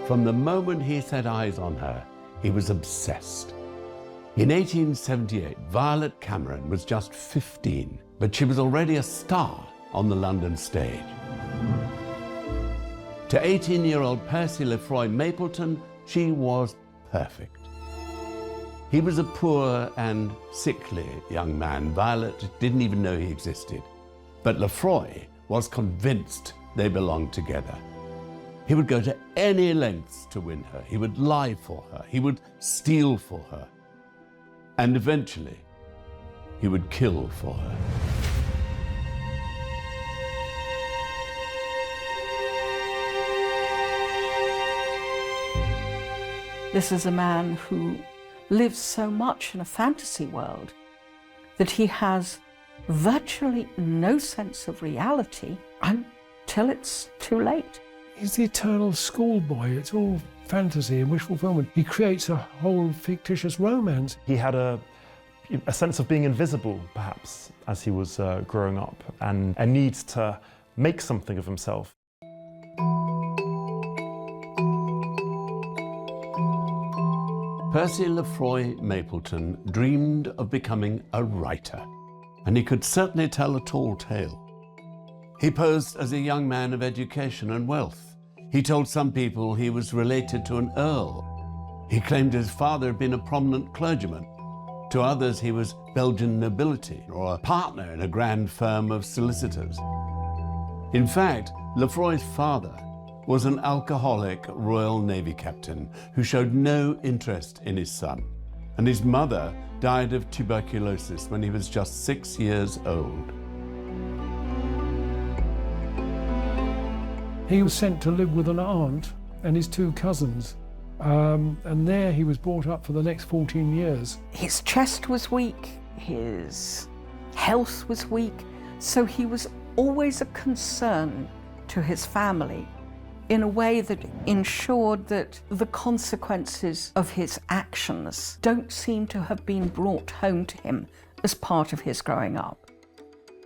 From the moment he set eyes on her, he was obsessed. In 1878, Violet Cameron was just 15, but she was already a star on the London stage. To 18-year-old Percy Lefroy Mapleton, she was perfect. He was a poor and sickly young man. Violet didn't even know he existed. But Lefroy was convinced they belonged together. He would go to any lengths to win her. He would lie for her. He would steal for her. And eventually, he would kill for her. This is a man who lives so much in a fantasy world that he has virtually no sense of reality until it's too late. He's the eternal schoolboy. It's all fantasy and wish fulfillment. He creates a whole fictitious romance. He had a sense of being invisible, perhaps, as he was growing up, and a need to make something of himself. Percy Lefroy Mapleton dreamed of becoming a writer, and he could certainly tell a tall tale. He posed as a young man of education and wealth. He told some people he was related to an earl. He claimed his father had been a prominent clergyman. To others, he was Belgian nobility or a partner in a grand firm of solicitors. In fact, Lefroy's father was an alcoholic Royal Navy captain who showed no interest in his son, and his mother died of tuberculosis when he was just 6 years old. He was sent to live with an aunt and his two cousins, and there he was brought up for the next 14 years. His chest was weak, his health was weak, so he was always a concern to his family in a way that ensured that the consequences of his actions don't seem to have been brought home to him as part of his growing up.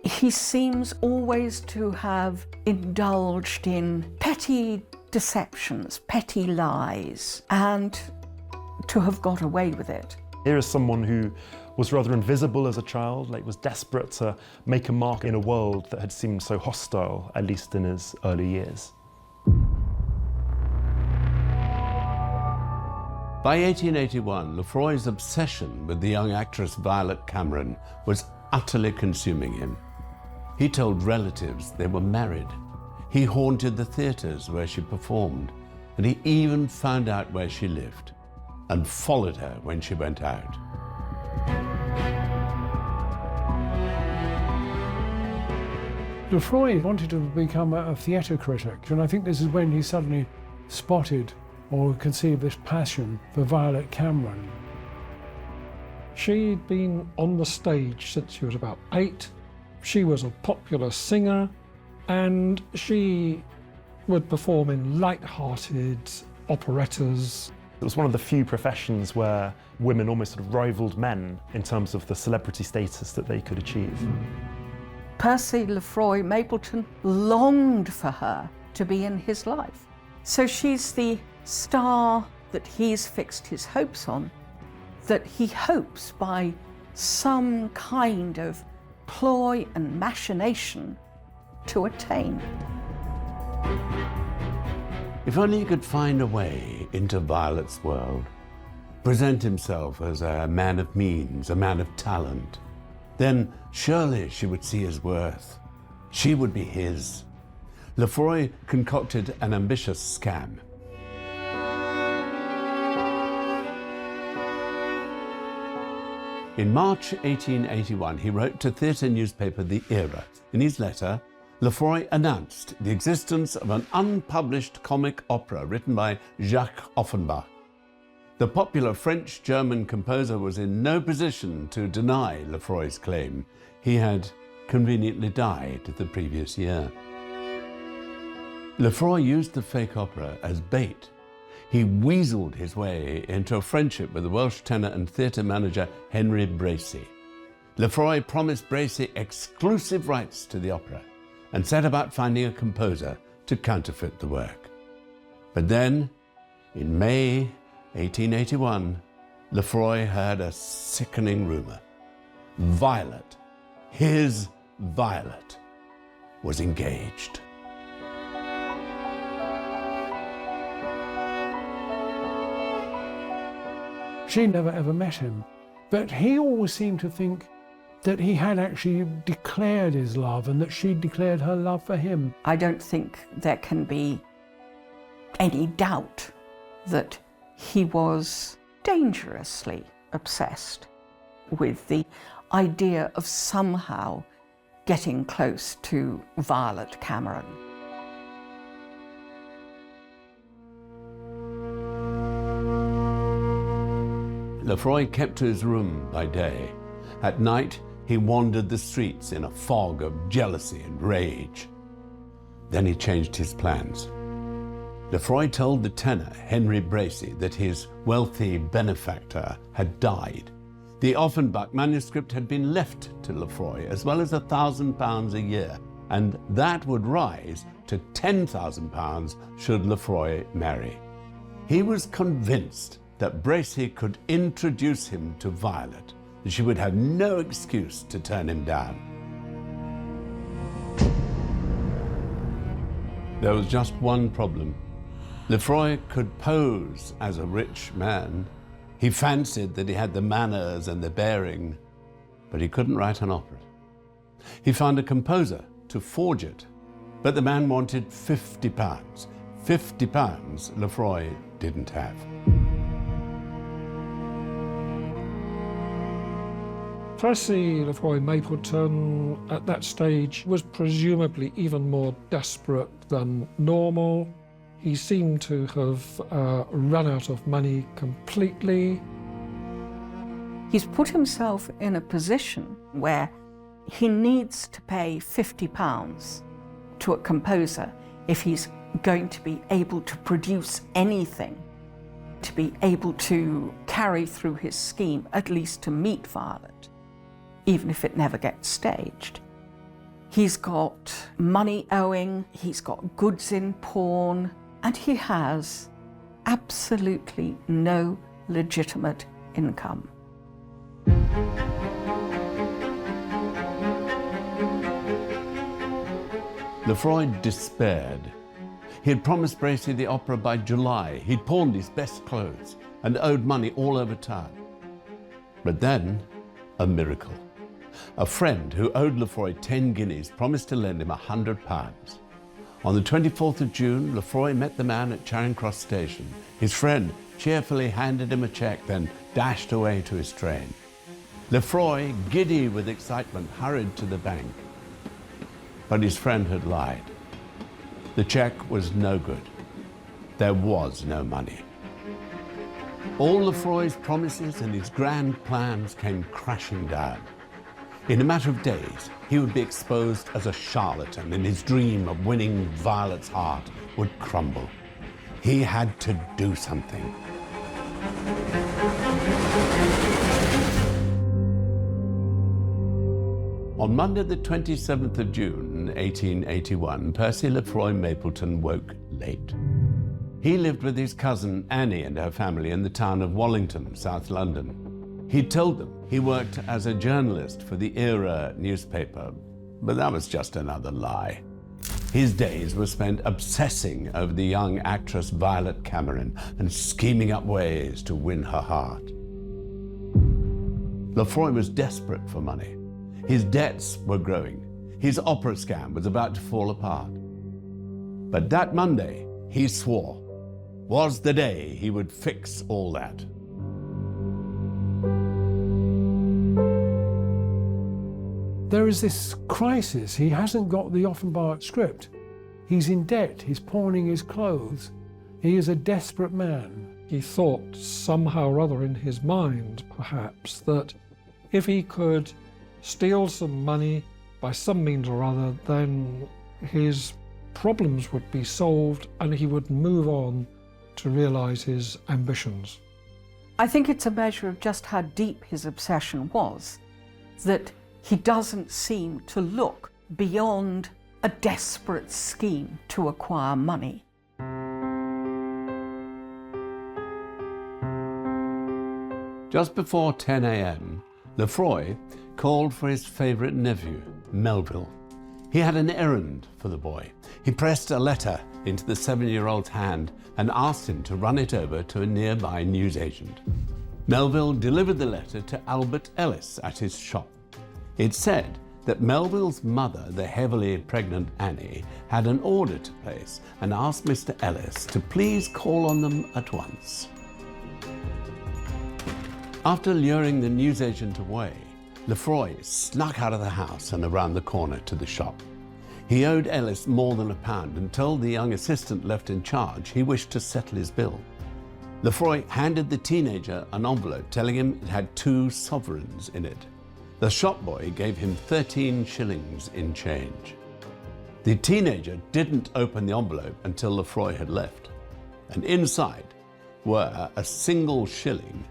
He seems always to have indulged in petty deceptions, petty lies, and to have got away with it. Here is someone who was rather invisible as a child, was desperate to make a mark in a world that had seemed so hostile, at least in his early years. By 1881, Lefroy's obsession with the young actress Violet Cameron was utterly consuming him. He told relatives they were married. He haunted the theatres where she performed, and he even found out where she lived and followed her when she went out. Lefroy wanted to become a theatre critic, and I think this is when he suddenly spotted or conceived this passion for Violet Cameron. She'd been on the stage since she was about 8. She was a popular singer, and she would perform in light-hearted operettas. It was one of the few professions where women almost sort of rivaled men in terms of the celebrity status that they could achieve. Percy Lefroy Mapleton longed for her to be in his life. So she's the star that he's fixed his hopes on, that he hopes by some kind of ploy and machination to attain. If only he could find a way into Violet's world, present himself as a man of means, a man of talent, then surely she would see his worth. She would be his. Lefroy concocted an ambitious scam. In March 1881, he wrote to theatre newspaper The Era. In his letter, Lefroy announced the existence of an unpublished comic opera written by Jacques Offenbach. The popular French-German composer was in no position to deny Lefroy's claim. He had conveniently died the previous year. Lefroy used the fake opera as bait. He weaseled his way into a friendship with the Welsh tenor and theatre manager Henry Bracy. Lefroy promised Bracy exclusive rights to the opera and set about finding a composer to counterfeit the work. But then In May 1881, Lefroy heard a sickening rumor. Violet, his Violet, was engaged. She never ever met him, but he always seemed to think that he had actually declared his love and that she declared her love for him. I don't think there can be any doubt that he was dangerously obsessed with the idea of somehow getting close to Violet Cameron. Lefroy kept to his room by day. At night, he wandered the streets in a fog of jealousy and rage. Then he changed his plans. Lefroy told the tenor, Henry Bracy, that his wealthy benefactor had died. The Offenbach manuscript had been left to Lefroy, as well as £1,000 a year, and that would rise to £10,000 should Lefroy marry. He was convinced that Bracy could introduce him to Violet, and she would have no excuse to turn him down. There was just one problem. Lefroy could pose as a rich man. He fancied that he had the manners and the bearing, but he couldn't write an opera. He found a composer to forge it, but the man wanted £50. £50 Lefroy didn't have. Percy Lefroy Mapleton at that stage was presumably even more desperate than normal. He seemed to have run out of money completely. He's put himself in a position where he needs to pay £50 to a composer if he's going to be able to produce anything, to be able to carry through his scheme, at least to meet Violet, even if it never gets staged. He's got money owing, he's got goods in pawn, and he has absolutely no legitimate income. Lefroy despaired. He had promised Bracy the opera by July. He'd pawned his best clothes and owed money all over town. But then, a miracle. A friend who owed Lefroy 10 guineas promised to lend him £100. On the 24th of June, Lefroy met the man at Charing Cross Station. His friend cheerfully handed him a cheque, then dashed away to his train. Lefroy, giddy with excitement, hurried to the bank. But his friend had lied. The cheque was no good. There was no money. All Lefroy's promises and his grand plans came crashing down. In a matter of days, he would be exposed as a charlatan, and his dream of winning Violet's heart would crumble. He had to do something. On Monday the 27th of June, 1881, Percy Lefroy Mapleton woke late. He lived with his cousin Annie and her family in the town of Wallington, South London. He told them he worked as a journalist for the Era newspaper, but that was just another lie. His days were spent obsessing over the young actress Violet Cameron and scheming up ways to win her heart. Lefroy was desperate for money. His debts were growing. His opera scam was about to fall apart. But that Monday, he swore, was the day he would fix all that. There is this crisis. He hasn't got the Offenbach script. He's in debt. He's pawning his clothes. He is a desperate man. He thought somehow or other in his mind, perhaps, that if he could steal some money by some means or other, then his problems would be solved and he would move on to realise his ambitions. I think it's a measure of just how deep his obsession was, that he doesn't seem to look beyond a desperate scheme to acquire money. Just before 10 a.m., Lefroy called for his favourite nephew, Melville. He had an errand for the boy. He pressed a letter into the 7-year-old's hand and asked him to run it over to a nearby newsagent. Melville delivered the letter to Albert Ellis at his shop. It said that Melville's mother, the heavily pregnant Annie, had an order to place and asked Mr. Ellis to please call on them at once. After luring the newsagent away, Lefroy snuck out of the house and around the corner to the shop. He owed Ellis more than £1 and told the young assistant left in charge he wished to settle his bill. Lefroy handed the teenager an envelope telling him it had 2 sovereigns in it. The shop boy gave him 13 shillings in change. The teenager didn't open the envelope until Lefroy had left, and inside were a single shilling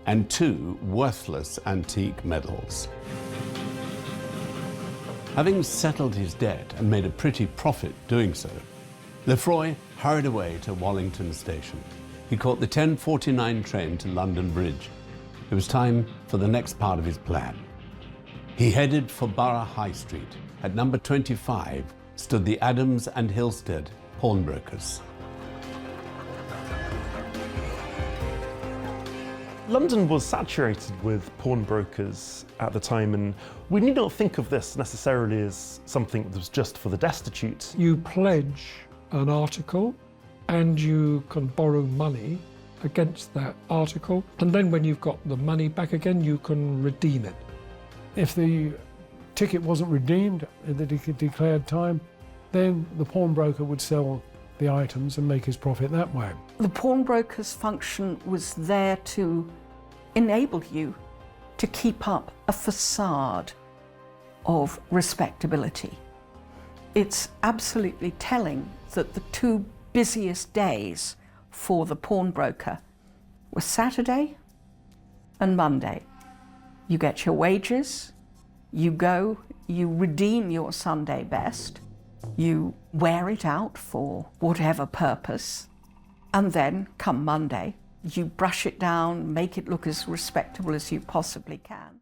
and 2 worthless antique medals. Having settled his debt and made a pretty profit doing so, Lefroy hurried away to Wallington Station. He caught the 10:49 train to London Bridge. It was time for the next part of his plan. He headed for Borough High Street. At number 25 stood the Adams and Hilstead pawnbrokers. London was saturated with pawnbrokers at the time, and we need not think of this necessarily as something that was just for the destitute. You pledge an article and you can borrow money against that article, and then when you've got the money back again, you can redeem it. If the ticket wasn't redeemed at the declared time, then the pawnbroker would sell the items and make his profit that way. The pawnbroker's function was there to enable you to keep up a facade of respectability. It's absolutely telling that the 2 busiest days for the pawnbroker were Saturday and Monday. You get your wages, you go, you redeem your Sunday best, you wear it out for whatever purpose, and then come Monday, you brush it down, make it look as respectable as you possibly can.